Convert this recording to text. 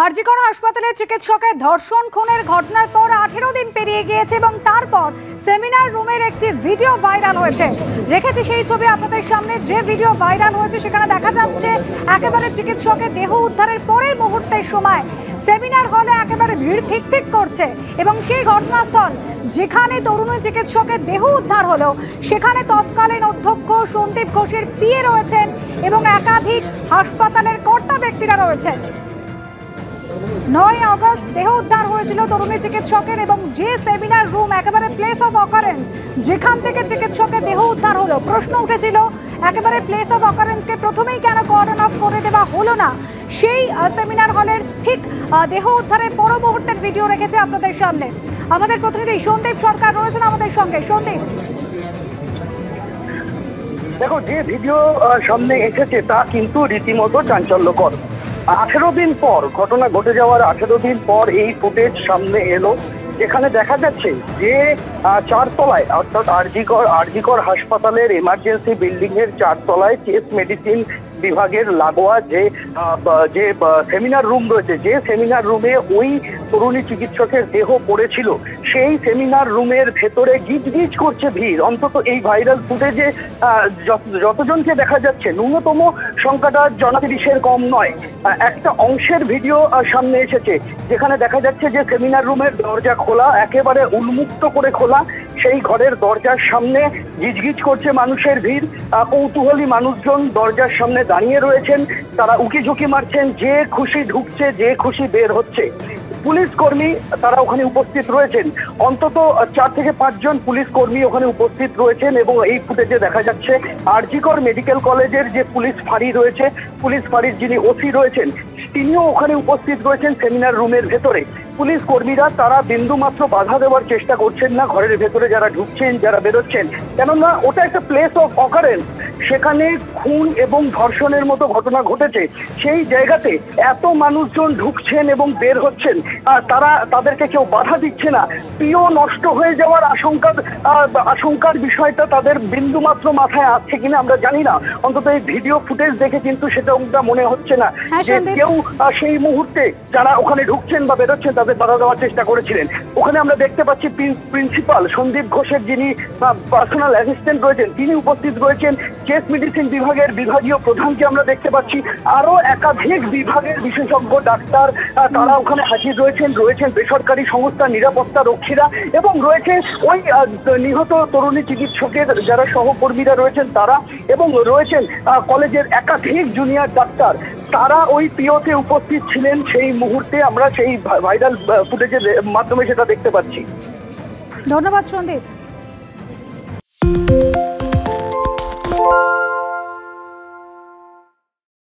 আরজিকর হাসপাতালে চিকিৎসকের ধর্ষণ খুনের ঘটনার পর 18 দিন পেরিয়ে গিয়েছে এবং তারপর সেমিনার রুমের একটি ভিডিও ভাইরাল হয়েছে। রেখেছি সেই ছবি আপনাদের সামনে। যে ভিডিও ভাইরাল হয়েছে সেখানে দেখা যাচ্ছে একেবারে চিকিৎসকের দেহ উদ্ধারের পরের মুহূর্তের সময় সেমিনার হলে একেবারে ভিড় ঠিক ঠিক করছে এবং সেই ঘটনাস্থল যেখানে তরুণী চিকিৎসকের দেহ উদ্ধার হলো সেখানে তৎকালীন অধ্যক্ষ সন্দীপ ঘোষের পিএ রয়েছেন এবং একাধিক হাসপাতালের কর্তা ব্যক্তিরা রয়েছেন। 9 আগস্ট দেহ উদ্ধার হয়েছিল তরুণী চিকিৎসকের এবং যে সেমিনার রুম একেবারে প্লেস অফ অকারেন্স যেখান থেকে চিকিৎসকের দেহ উদ্ধার হলো, প্রশ্ন উঠেছিল একেবারে প্লেস অফ অকারেন্সকে প্রথমেই কেন কর্ডন অফ করে দেওয়া হলো না। সেই সেমিনার হলের ঠিক দেহ উদ্ধারের পর মুহূর্তের ভিডিও রেখেছে আপনাদের সামনে আমাদের প্রতিনিধি সন্দীপ সরকার রয়েছেন আমাদের সঙ্গে। সন্দীপ, দেখো, যে ভিডিও সামনে এসেছে তা কিন্তু রীতিমতো চাঞ্চল্যকর। 18 দিন পর, ঘটনা ঘটে যাওয়ার 18 দিন পর এই ফুটেজ সামনে এলো, যেখানে দেখা যাচ্ছে যে 4 তলায় অর্থাৎ আরজিকর হাসপাতালের এমার্জেন্সি বিল্ডিং এর 4 তলায় চেস্ট মেডিসিন বিভাগের লাগোয়া যে সেমিনার রুম রয়েছে, যে সেমিনার রুমে ওই তরুণী চিকিৎসকের দেহ পড়েছিল, সেই সেমিনার রুমের ভেতরে গিজগিজ করছে ভিড়। অন্তত এই ভাইরাল ফুটেজে যতজনকে দেখা যাচ্ছে ন্যূনতম সংখ্যাটা 30-এর কম নয়। একটা অংশের ভিডিও সামনে এসেছে যেখানে দেখা যাচ্ছে যে সেমিনার রুমের দরজা খোলা, একেবারে উন্মুক্ত করে খোলা, সেই ঘরের দরজার সামনে গিজগিজ করছে মানুষের ভিড়। কৌতূহলী মানুষজন দরজার সামনে দাঁড়িয়ে রয়েছেন, তারা উকিঝুঁকি মারছেন, যে খুশি ঢুকছে, যে খুশি বের হচ্ছে। পুলিশ কর্মী তারা ওখানে উপস্থিত রয়েছেন, অন্তত 4 থেকে 5 জন পুলিশ কর্মী ওখানে উপস্থিত রয়েছেন এবং এই ফুটেজে দেখা যাচ্ছে আরজিকর মেডিকেল কলেজের যে পুলিশ ফাঁড়ি রয়েছে, পুলিশ ফাঁড়ির যিনি ওসি রয়েছেন তিনিও ওখানে উপস্থিত রয়েছেন সেমিনার রুমের ভেতরে। পুলিশ কর্মীরা তারা বিন্দুমাত্র বাধা দেওয়ার চেষ্টা করছেন না ঘরের ভেতরে যারা ঢুকছেন, যারা বেরোচ্ছেন, কেননা ওটা একটা প্লেস অফ অকারেন্স, সেখানে খুন এবং ধর্ষণের মতো ঘটনা ঘটেছে। সেই জায়গাতে এত মানুষজন ঢুকছেন এবং বের হচ্ছেন, তাদেরকে কেউ বাধা দিচ্ছে না। প্রিয় নষ্ট হয়ে যাওয়ার আশঙ্কার বিষয়টা তাদের বিন্দুমাত্র মাথায় আসছে কিনা আমরা জানি না। অন্তত এই ভিডিও ফুটেজ দেখে কিন্তু সেটা মনে হচ্ছে না যে কেউ সেই মুহূর্তে যারা ওখানে ঢুকছেন বা বেরোচ্ছেন তাদের বাধা দেওয়ার চেষ্টা করেছিলেন। ওখানে আমরা দেখতে পাচ্ছি প্রিন্সিপাল সন্দীপ ঘোষের যিনি পার্সোনাল অ্যাসিস্ট্যান্ট রয়েছেন তিনি উপস্থিত রয়েছেন, চেস্ট মেডিসিন বিভাগের বিভাগীয় প্রধানকে আমরা দেখতে পাচ্ছি, আরো একাধিক বিভাগের বিশেষজ্ঞ ডাক্তার তারা ওখানে হাজির রয়েছেন বেসরকারি সংস্থার নিরাপত্তা রক্ষীরা এবং রয়েছে ওই নিহত তরুণী চিকিৎসকের যারা সহকর্মীরা রয়েছেন তারা, এবং রয়েছেন কলেজের একাধিক জুনিয়র ডাক্তার, তারা ওই পিওতে উপস্থিত ছিলেন সেই মুহূর্তে। আমরা সেই ভাইরাল ফুটেজের মাধ্যমে সেটা দেখতে পাচ্ছি। ধন্যবাদ সন্দীপ।